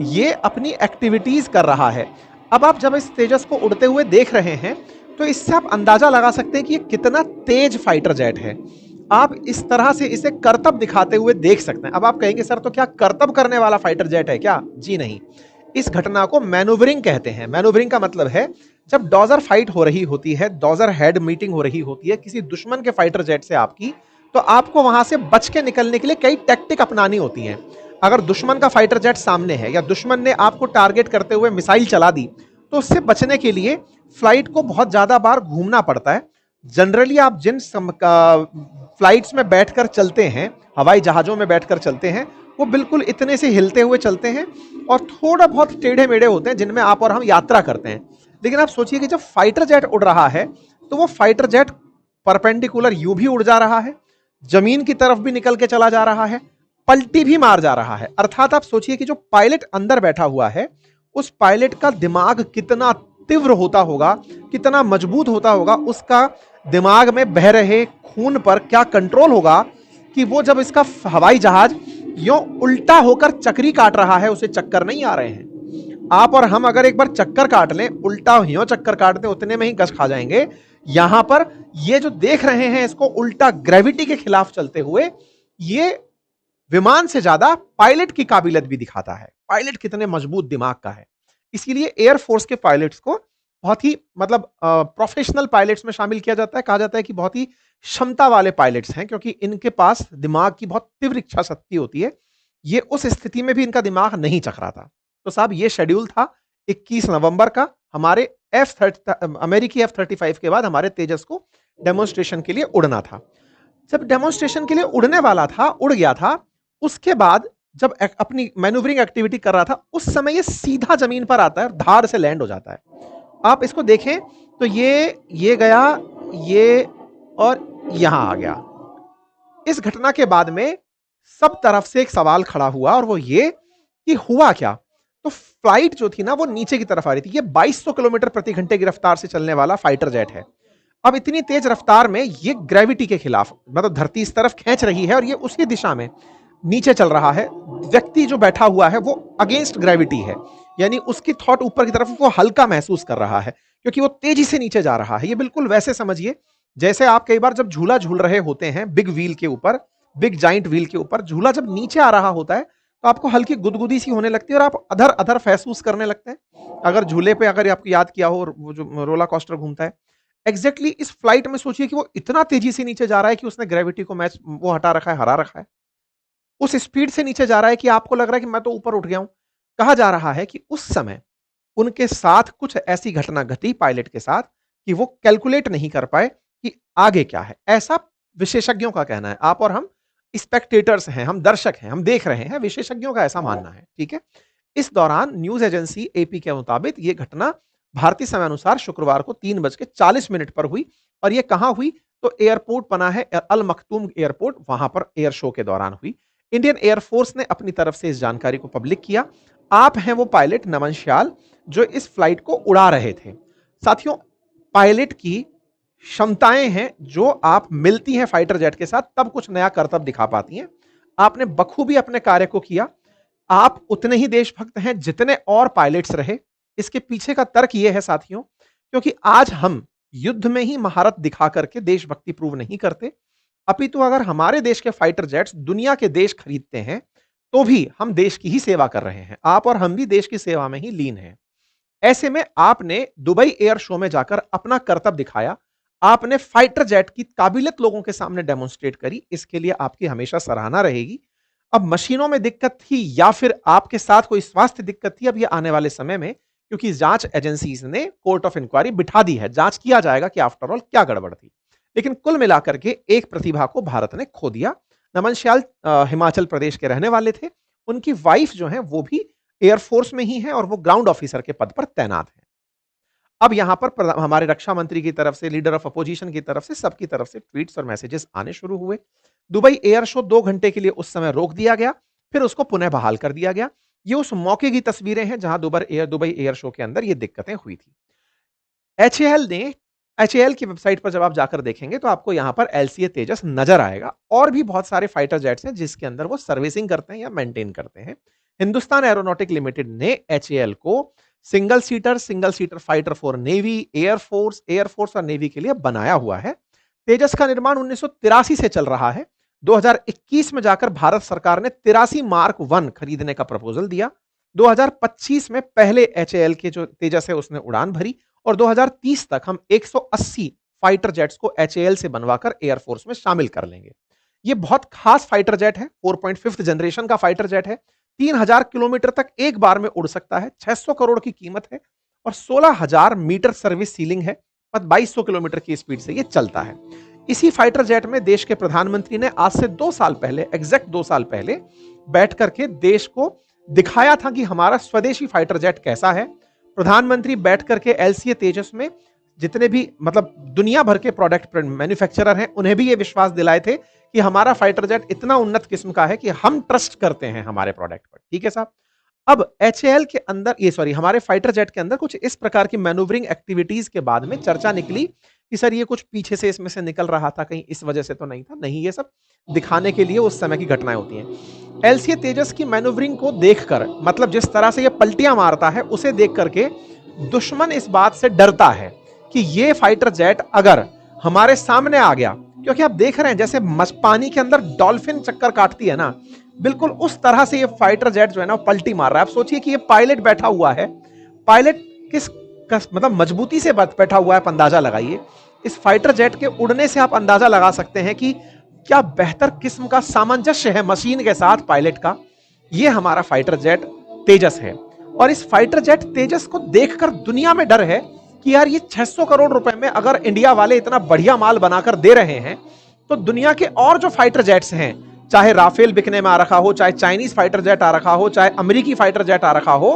ये अपनी एक्टिविटीज कर रहा है। अब आप जब इस तेजस को उड़ते हुए देख रहे हैं तो इससे आप अंदाजा लगा सकते हैं कि ये कितना तेज फाइटर जेट है। आप इस तरह से इसे करतब दिखाते हुए देख सकते हैं। अब आप कहेंगे सर तो क्या करतब करने वाला फाइटर जेट है क्या? जी नहीं। इस घटना को मैनूवरिंग कहते हैं। मैनूवरिंग का मतलब है जब डॉजर फाइट हो रही होती है, डॉजर हेड मीटिंग हो रही होती है किसी दुश्मन के फाइटर जेट से आपकी, तो आपको वहां से बच के निकलने के लिए कई टैक्टिक अपनानी होती हैं। अगर दुश्मन का फाइटर जेट सामने है या दुश्मन ने आपको टारगेट करते हुए मिसाइल चला दी, तो उससे बचने के लिए फ्लाइट को बहुत ज्यादा बार घूमना पड़ता है। जनरली आप जिन फ्लाइट्स में बैठकर चलते हैं, हवाई जहाजों में बैठकर चलते हैं, वो बिल्कुल इतने से हिलते हुए चलते हैं और थोड़ा बहुत टेढ़े मेढ़े होते हैं जिनमें आप और हम यात्रा करते हैं। लेकिन आप सोचिए कि जब फाइटर जेट उड़ रहा है तो वो फाइटर जेट परपेंडिकुलर यूं भी उड़ जा रहा है, जमीन की तरफ भी निकल के चला जा रहा है, पलटी भी मार जा रहा है। अर्थात आप सोचिए कि जो पायलट अंदर बैठा हुआ है उस पायलट का दिमाग कितना तीव्र होता होगा, कितना मजबूत होता होगा, उसका दिमाग में बह रहे खून पर क्या कंट्रोल होगा कि वो जब इसका हवाई जहाज यो उल्टा होकर चक्री काट रहा है, उसे चक्कर नहीं आ रहे हैं। आप और हम अगर एक बार चक्कर काट लें, उल्टा ह्यो चक्कर काट दें, उतने में ही गश खा जाएंगे। यहां पर ये जो देख रहे हैं इसको उल्टा ग्रेविटी के खिलाफ चलते हुए, ये विमान से ज्यादा पायलट की काबिलियत भी दिखाता है। पायलट कितने मजबूत दिमाग का है। इसीलिए एयरफोर्स के पायलट्स को बहुत ही मतलब प्रोफेशनल पायलट्स में शामिल किया जाता है। कहा जाता है कि बहुत ही क्षमता वाले पायलट्स हैं क्योंकि इनके पास दिमाग की बहुत तीव्र इच्छा शक्ति होती है। ये उस स्थिति में भी इनका दिमाग नहीं चख रहा था। तो साहब ये शेड्यूल था 21 नवंबर का। हमारे अमेरिकी F-35 के बाद हमारे तेजस को डेमोन्स्ट्रेशन के लिए उड़ना था। जब डेमोन्स्ट्रेशन के लिए उड़ने वाला था, उड़ गया था, उसके बाद जब अपनी मैन्यूवरिंग एक्टिविटी कर रहा था, उस समय ये सीधा जमीन पर आता है, धार से लैंड हो जाता है। आप इसको देखें तो ये गया, ये और यहां आ गया। इस घटना के बाद में सब तरफ से एक सवाल खड़ा हुआ और वो ये कि हुआ क्या। तो फ्लाइट जो थी ना वो नीचे की तरफ आ रही थी। ये 2200 किलोमीटर प्रति घंटे की रफ्तार से चलने वाला फाइटर जेट है। अब इतनी तेज रफ्तार में ये ग्रेविटी के खिलाफ, मतलब धरती इस तरफ खींच रही है और ये उसी दिशा में नीचे चल रहा है। व्यक्ति जो बैठा हुआ है वो अगेंस्ट ग्रेविटी है, यानी उसकी थॉट ऊपर की तरफ, वो हल्का महसूस कर रहा है क्योंकि वो तेजी से नीचे जा रहा है। ये बिल्कुल वैसे समझिए जैसे आप कई बार जब झूला झूल रहे होते हैं बिग व्हील के ऊपर, बिग जाइंट व्हील के ऊपर, झूला जब नीचे आ रहा होता है तो आपको हल्की गुदगुदी सी होने लगती है और आप अधर अधर महसूस करने लगते हैं। अगर झूले पे अगर आपको याद किया हो, वो जो रोला कॉस्टर घूमता है, एग्जैक्टली इस फ्लाइट में सोचिए कि वो इतना तेजी से नीचे जा रहा है कि उसने ग्रेविटी को मैच वो हटा रखा है, हरा रखा है। उस स्पीड से नीचे जा रहा है कि आपको लग रहा है कि मैं तो ऊपर उठ गया हूं। कहा जा रहा है कि उस समय उनके साथ कुछ ऐसी घटना घटी पायलट के साथ कि वो कैलकुलेट नहीं कर पाए कि आगे क्या है। ऐसा विशेषज्ञों का कहना है। आप और हम स्पेक्टेटर्स हैं, हम दर्शक हैं, हम देख रहे हैं, विशेषज्ञों का ऐसा मानना है। ठीक है। इस दौरान न्यूज एजेंसी एपी के मुताबिक यह घटना भारतीय समय अनुसार शुक्रवार को 3:40 पर हुई। और यह कहां हुई? तो एयरपोर्ट बना है अल मखतूम एयरपोर्ट, वहां पर एयर शो के दौरान हुई। इंडियन एयरफोर्स ने अपनी तरफ से इस जानकारी को पब्लिक किया। आप हैं वो पायलट नमन श्याल जो इस फ्लाइट को उड़ा रहे थे। साथियों, पायलट की क्षमताएं हैं जो आप मिलती हैं फाइटर जेट के साथ तब कुछ नया करतब दिखा पाती हैं। आपने बखूबी अपने कार्य को किया। आप उतने ही देशभक्त हैं जितने और पायलट्स रहे। इसके पीछे का तर्क यह है साथियों, क्योंकि आज हम युद्ध में ही महारत दिखा करके देशभक्ति प्रूव नहीं करते, अपितु अगर हमारे देश के फाइटर जेट्स दुनिया के देश खरीदते हैं तो भी हम देश की ही सेवा कर रहे हैं। आप और हम भी देश की सेवा में ही लीन हैं। ऐसे में आपने दुबई एयर शो में जाकर अपना कर्तव्य दिखाया। आपने फाइटर जेट की काबिलियत लोगों के सामने डेमोन्स्ट्रेट करी। इसके लिए आपकी हमेशा सराहना रहेगी। अब मशीनों में दिक्कत थी या फिर आपके साथ कोई स्वास्थ्य दिक्कत थी, अब ये आने वाले समय में, क्योंकि जांच एजेंसीज ने कोर्ट ऑफ इंक्वायरी बिठा दी है, जांच किया जाएगा कि आफ्टर ऑल क्या गड़बड़ थी। लेकिन कुल मिलाकर के एक प्रतिभा को भारत ने खो दिया। नमन श्याल हिमाचल प्रदेश के रहने वाले थे। उनकी वाइफ जो है वो भी एयरफोर्स में ही है और वो ग्राउंड ऑफिसर के पद पर तैनात है। अब यहां पर हमारे रक्षा मंत्री की तरफ से, लीडर ऑफ अपोजिशन की तरफ से, सबकी तरफ से ट्वीट्स और मैसेजेस आने शुरू हुए। दुबई एयर शो 2 घंटे के लिए उस समय रोक दिया गया, फिर उसको पुनः बहाल कर दिया गया। ये उस मौके की तस्वीरें हैं जहां दुबई एयर शो के अंदर ये दिक्कतें हुई थी। एचएएल की वेबसाइट पर जब आप जाकर देखेंगे तो आपको यहां पर एलसीए तेजस नजर आएगा। और भी बहुत सारे फाइटर जेट्स हैं जिसके अंदर वो सर्विसिंग करते हैं या मेंटेन करते हैं। हिंदुस्तान एरोनॉटिक लिमिटेड ने HAL को single seater fighter for navy, air force और नेवी के लिए बनाया हुआ है। तेजस का निर्माण 1983 से चल रहा है। 2021 में जाकर भारत सरकार ने 83 मार्क 1 खरीदने का प्रपोजल दिया। 2025 में पहले HAL के जो तेजस है उसने उड़ान भरी और 2030 तक हम 180 फाइटर जेट्स को HAL से बनवाकर एयरफोर्स में शामिल कर लेंगे। यह बहुत खास फाइटर जेट है, 4.5 जनरेशन का फाइटर जेट है। 3000 किलोमीटर तक एक बार में उड़ सकता है। 600 करोड़ की कीमत है और 16,000 मीटर सर्विस सीलिंग है और 2200 किलोमीटर की स्पीड से यह चलता है। इसी फाइटर जेट में देश के प्रधानमंत्री ने आज से 2 साल पहले, एग्जैक्ट 2 साल पहले बैठ करके देश को दिखाया था कि हमारा स्वदेशी फाइटर जेट कैसा है। प्रधानमंत्री बैठ करके LCA तेजस में जितने भी मतलब दुनिया भर के प्रोडक्ट मैन्युफैक्चरर हैं उन्हें भी ये विश्वास दिलाए थे कि हमारा फाइटर जेट इतना उन्नत किस्म का है कि हम ट्रस्ट करते हैं हमारे प्रोडक्ट पर। ठीक है साहब। अब HAL के अंदर हमारे फाइटर जेट के अंदर कुछ इस प्रकार की मैनूवरिंग एक्टिविटीज के बाद में चर्चा निकली कि सर ये कुछ पीछे से इसमें से निकल रहा था, कहीं इस वजह से तो नहीं था। नहीं, ये सब दिखाने के लिए उस समय की घटनाएं होती हैं। LCA तेजस की मैनूवरिंग को देखकर, मतलब जिस तरह से ये पलटियां मारता है उसे देख करके दुश्मन इस बात से डरता है कि ये फाइटर जेट अगर हमारे सामने आ गया, क्योंकि आप देख रहे हैं जैसे पानी के अंदर डॉल्फिन चक्कर काटती है ना, बिल्कुल उस तरह से ये फाइटर जेट जो है ना पलटी मार रहा है। आप सोचिए कि ये पायलट बैठा हुआ है, पायलट किस मतलब मजबूती से बैठा हुआ है, आप अंदाजा लगाइए। इस फाइटर जेट के उड़ने से आप अंदाजा लगा सकते हैं कि क्या बेहतर किस्म का सामंजस्य है मशीन के साथ पायलट का। ये हमारा फाइटर जेट तेजस है और इस फाइटर जेट तेजस को देखकर दुनिया में डर है कि यार ये 600 करोड़ रुपए में अगर इंडिया वाले इतना बढ़िया माल बनाकर दे रहे हैं तो दुनिया के और जो फाइटर जेट्स हैं, चाहे राफेल बिकने में आ रखा हो, चाहे चाइनीज फाइटर जेट आ रखा हो, चाहे अमेरिकी फाइटर जेट आ रखा हो,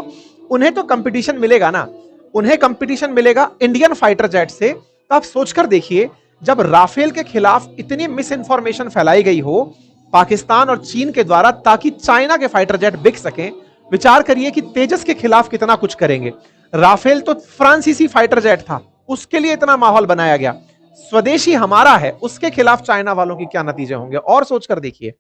उन्हें तो कंपटीशन मिलेगा ना। उन्हें कंपटीशन मिलेगा इंडियन फाइटर जेट से। तो आप सोचकर देखिए, जब राफेल के खिलाफ इतनी मिस इंफॉर्मेशन फैलाई गई हो पाकिस्तान और चीन के द्वारा ताकि चाइना के फाइटर जेट बिक सकें, विचार करिए कि तेजस के खिलाफ कितना कुछ करेंगे। राफेल तो फ्रांसीसी फाइटर जेट था, उसके लिए इतना माहौल बनाया गया। स्वदेशी हमारा है, उसके खिलाफ चाइना वालों की क्या नतीजे होंगे। और सोचकर देखिए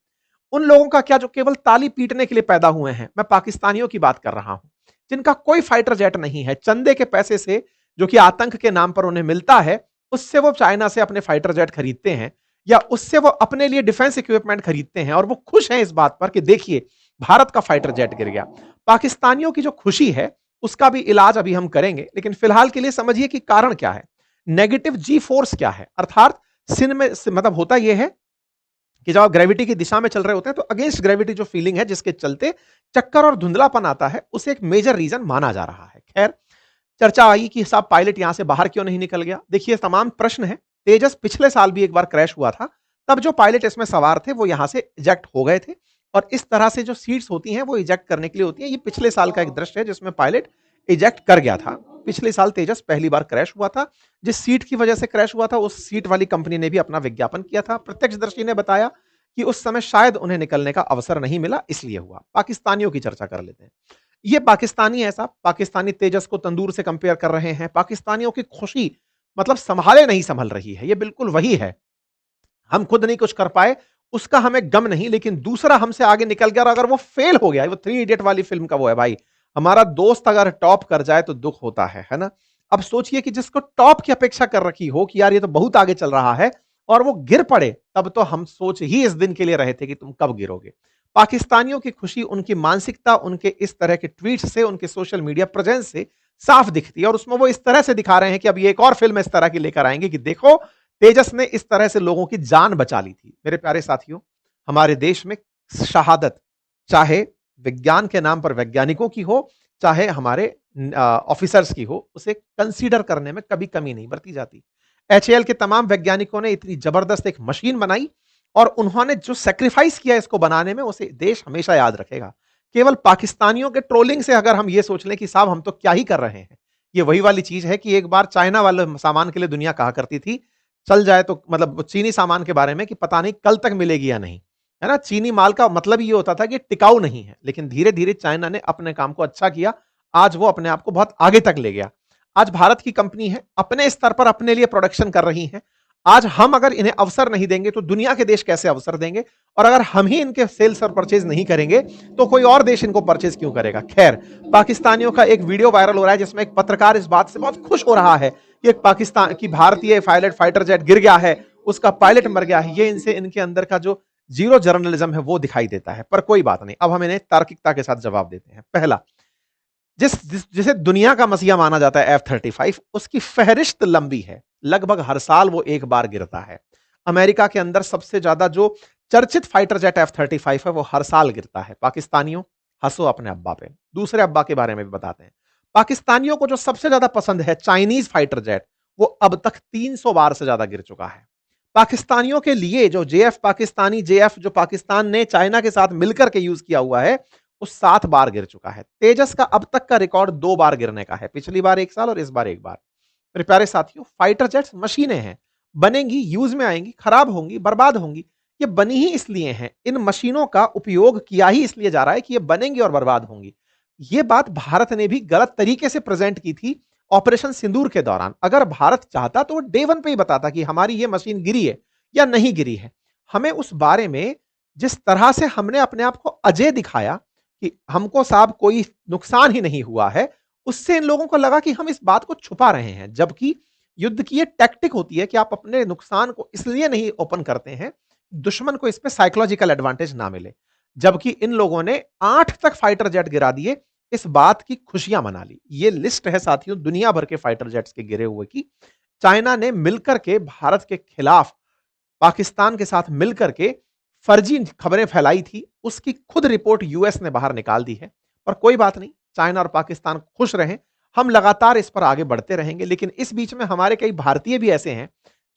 उन लोगों का क्या जो केवल ताली पीटने के लिए पैदा हुए हैं। मैं पाकिस्तानियों की बात कर रहा हूं जिनका कोई फाइटर जेट नहीं है, चंदे के पैसे से जो कि आतंक के नाम पर उन्हें मिलता है, उससे वो चाइना से अपने फाइटर जेट खरीदते हैं या उससे वो अपने लिए डिफेंस इक्विपमेंट खरीदते हैं और वो खुश हैं इस बात पर कि देखिए भारत का फाइटर जेट गिर गया। पाकिस्तानियों की जो खुशी है उसका भी इलाज अभी हम करेंगे, लेकिन फिलहाल के लिए समझिए कि कारण क्या है, नेगेटिव जी फोर्स क्या है। अर्थात सिन में मतलब होता यह है कि जब आप ग्रेविटी की दिशा में चल रहे होते हैं तो अगेंस्ट ग्रेविटी जो फीलिंग है जिसके चलते चक्कर और धुंधलापन आता है, उसे एक मेजर रीजन माना जा रहा है। खैर, चर्चा आई कि साहब पायलट यहां से बाहर क्यों नहीं निकल गया। देखिए तमाम प्रश्न है। तेजस पिछले साल भी एक बार क्रैश हुआ था, तब जो पायलट इसमें सवार थे वो यहां से इजेक्ट हो गए थे और इस तरह से जो सीट्स होती हैं वो इजेक्ट करने के लिए होती हैं। ये पिछले साल का एक दृश्य है जिसमें पायलट इजेक्ट कर गया था। पिछले साल तेजस पहली बार क्रैश हुआ था। जिस सीट की वजह से क्रैश हुआ था उस सीट वाली कंपनी ने भी अपना विज्ञापन किया था। प्रत्यक्षदर्शी ने बताया कि उस समय शायद उन्हें निकलने का अवसर नहीं मिला, इसलिए हुआ। पाकिस्तानियों की चर्चा कर लेते हैं। ये पाकिस्तानी है साहब, पाकिस्तानी तेजस को तंदूर से कंपेयर कर रहे हैं। पाकिस्तानियों की खुशी मतलब संभाले नहीं संभल रही है। ये बिल्कुल वही है, हम खुद नहीं कुछ कर पाए उसका हमें गम नहीं, लेकिन दूसरा हमसे आगे निकल गया और अगर वो फेल हो गया, वो 3 इडियट वाली फिल्म का वो है भाई, हमारा दोस्त अगर टॉप कर जाए तो दुख होता है ना। अब सोचिए कि जिसको टॉप की अपेक्षा कर रखी हो कि यार ये तो बहुत आगे चल रहा है और वो गिर पड़े, तब तो हम सोच ही इस दिन के लिए रहे थे कि तुम कब गिरोगे। पाकिस्तानियों की खुशी उनकी मानसिकता, उनके इस तरह के ट्वीट से, उनके सोशल मीडिया प्रेजेंस से साफ दिखती है और उसमें वो इस तरह से दिखा रहे हैं कि अब ये एक और फिल्म इस तरह की लेकर आएंगे कि देखो तेजस ने इस तरह से लोगों की जान बचा ली थी। मेरे प्यारे साथियों, हमारे देश में शहादत चाहे विज्ञान के नाम पर वैज्ञानिकों की हो, चाहे हमारे ऑफिसर्स की हो, उसे कंसीडर करने में कभी कमी नहीं बरती जाती। HAL के तमाम वैज्ञानिकों ने इतनी जबरदस्त एक मशीन बनाई और उन्होंने जो सेक्रीफाइस किया इसको बनाने में, उसे देश हमेशा याद रखेगा। केवल पाकिस्तानियों के ट्रोलिंग से अगर हम ये सोच लें कि साहब हम तो क्या ही कर रहे हैं, ये वही वाली चीज है कि एक बार चाइना वाले सामान के लिए दुनिया कहा करती थी, चल जाए तो मतलब चीनी सामान के बारे में कि पता नहीं कल तक मिलेगी या नहीं, है ना। चीनी माल का मतलब ये होता था कि टिकाऊ नहीं है, लेकिन धीरे धीरे चाइना ने अपने काम को अच्छा किया, आज वो अपने आप को बहुत आगे तक ले गया। आज भारत की कंपनी है, अपने स्तर पर अपने लिए प्रोडक्शन कर रही है, आज हम अगर इन्हें अवसर नहीं देंगे तो दुनिया के देश कैसे अवसर देंगे, और अगर हम ही इनके सेल्स और परचेज नहीं करेंगे तो कोई और देश इनको परचेज क्यों करेगा। खैर, पाकिस्तानियों का एक वीडियो वायरल हो रहा है जिसमें एक पत्रकार इस बात से बहुत खुश हो रहा है कि एक पाकिस्तान की भारतीय पायलट फाइटर जेट गिर गया है, उसका पायलट मर गया है। ये इनसे इनके अंदर का जो जीरो जर्नलिज्म है वो दिखाई देता है। पर कोई बात नहीं, अब हम इन्हें तार्किकता के साथ जवाब देते हैं। पहला, जिसे दुनिया का मसीहा माना जाता है F-35, उसकी फहरिस्त लंबी है, लगभग हर साल वो एक बार गिरता है। अमेरिका के अंदर सबसे ज्यादा जो चर्चित फाइटर जेट F-35 है वो हर साल गिरता है। पाकिस्तानियों, हंसो अपने अब्बा पे। दूसरे अब्बा के बारे में भी बताते हैं। पाकिस्तानियों को जो सबसे ज्यादा पसंद है चाइनीज फाइटर जेट, वो अब तक 300 बार से ज्यादा गिर चुका है। पाकिस्तानियों के लिए जो JF पाकिस्तानी JF जो पाकिस्तान ने चाइना के साथ मिलकर के यूज किया हुआ है, वो 7 बार गिर चुका है। तेजस का अब तक का रिकॉर्ड 2 बार गिरने का है, पिछली बार 1 साल और इस बार 1 बार। मेरे प्यारे साथियों, फाइटर जेट्स मशीनें हैं, बनेंगी, यूज में आएंगी, खराब होंगी, बर्बाद होंगी। ये बनी ही इसलिए हैं, इन मशीनों का उपयोग किया ही इसलिए जा रहा है कि ये बनेंगी और बर्बाद होंगी। ये बात भारत ने भी गलत तरीके से प्रेजेंट की थी ऑपरेशन सिंदूर के दौरान। अगर भारत चाहता तो वो डे वन पे ही बताता कि हमारी ये मशीन गिरी है या नहीं गिरी है। हमें उस बारे में जिस तरह से हमने अपने आप को अजय दिखाया कि हमको साहब कोई नुकसान ही नहीं हुआ है, उससे इन लोगों को लगा कि हम इस बात को छुपा रहे हैं। जबकि युद्ध की ये टैक्टिक होती है कि आप अपने नुकसान को इसलिए नहीं ओपन करते हैं, दुश्मन को इस पे साइकोलॉजिकल एडवांटेज ना मिले। जबकि इन लोगों ने 8 तक फाइटर जेट गिरा दिए, इस बात की खुशियां मना ली। ये लिस्ट है साथियों दुनिया भर के फाइटर जेट्स के गिरे हुए की। चाइना ने मिलकर के भारत के खिलाफ पाकिस्तान के साथ मिलकर के फर्जी खबरें फैलाई थी, उसकी खुद रिपोर्ट यूएस ने बाहर निकाल दी है। और कोई बात नहीं, चाइना और पाकिस्तान खुश रहें, हम लगातार इस पर आगे बढ़ते रहेंगे। लेकिन इस बीच में हमारे कई भारतीय भी ऐसे हैं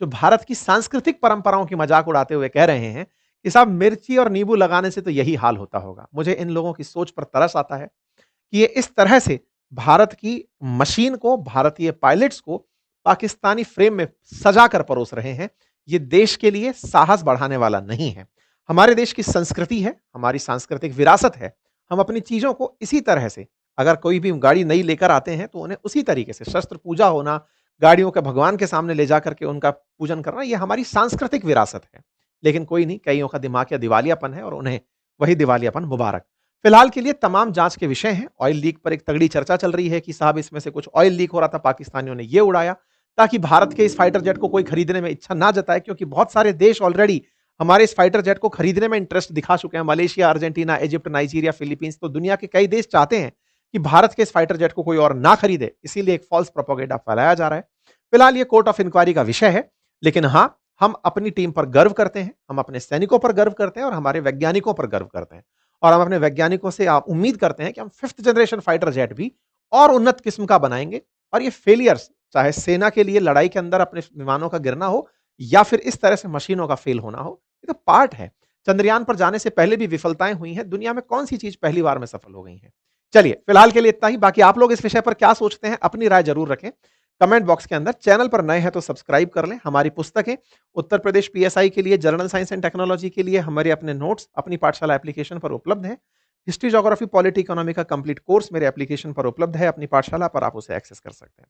जो भारत की सांस्कृतिक परंपराओं की मजाक उड़ाते हुए कह रहे हैं कि साहब मिर्ची और नींबू लगाने से तो यही हाल होता होगा। मुझे इन लोगों की सोच पर तरस आता है कि ये इस तरह से भारत की मशीन को, भारतीय पायलट्स को पाकिस्तानी फ्रेम में सजा कर परोस रहे हैं। ये देश के लिए साहस बढ़ाने वाला नहीं है। हमारे देश की संस्कृति है, हमारी सांस्कृतिक विरासत है। हम अपनी चीजों को इसी तरह से, अगर कोई भी गाड़ी नई लेकर आते हैं तो उन्हें उसी तरीके से शस्त्र पूजा होना, गाड़ियों के भगवान के सामने ले जाकर के उनका पूजन करना, ये हमारी सांस्कृतिक विरासत है। लेकिन कोई नहीं, कईयों का दिमाग या दिवालियापन है और उन्हें वही दिवालियापन मुबारक। फिलहाल के लिए तमाम जांच के विषय हैं। ऑयल लीक पर एक तगड़ी चर्चा चल रही है कि साहब इसमें से कुछ ऑयल लीक हो रहा था, पाकिस्तानियों ने ये उड़ाया ताकि भारत के इस फाइटर जेट को कोई खरीदने में इच्छा ना जताए, क्योंकि बहुत सारे देश ऑलरेडी हमारे इस फाइटर जेट को खरीदने में इंटरेस्ट दिखा चुके हैं। Malaysia, Argentina, Egypt, Nigeria, Philippines, तो दुनिया के कई देश चाहते हैं कि भारत के इस फाइटर जेट को कोई और ना खरीदे, इसीलिए एक फॉल्स प्रोपेगेंडा फैलाया जा रहा है। फिलहाल ये कोर्ट ऑफ इंक्वायरी का विषय है, लेकिन हाँ, हम अपनी टीम पर गर्व करते हैं, हम अपने सैनिकों पर गर्व करते हैं और हमारे वैज्ञानिकों पर गर्व करते हैं। और हम अपने वैज्ञानिकों से आप उम्मीद करते हैं कि हम 5th जनरेशन फाइटर जेट भी और उन्नत किस्म का बनाएंगे। और ये फेलियर्स, चाहे सेना के लिए लड़ाई के अंदर अपने विमानों का गिरना हो या फिर इस तरह से मशीनों का फेल होना हो, ये तो पार्ट है। चंद्रयान पर जाने से पहले भी विफलताएं हुई हैं, दुनिया में कौन सी चीज पहली बार में सफल हो गई है। चलिए, फिलहाल के लिए इतना ही। बाकी आप लोग इस विषय पर क्या सोचते हैं, अपनी राय जरूर रखें कमेंट बॉक्स के अंदर। चैनल पर नए हैं तो सब्सक्राइब कर लें। हमारी पुस्तकें उत्तर प्रदेश PSI के लिए, जर्नल साइंस एंड टेक्नोलॉजी के लिए हमारे अपने नोट्स अपनी पाठशाला एप्लीकेशन पर उपलब्ध हैं। हिस्ट्री, ज्योग्राफी, पॉलिटी, इकोनॉमी का कंप्लीट कोर्स मेरे एप्लीकेशन पर उपलब्ध है, अपनी पाठशाला पर आप उसे एक्सेस कर सकते हैं।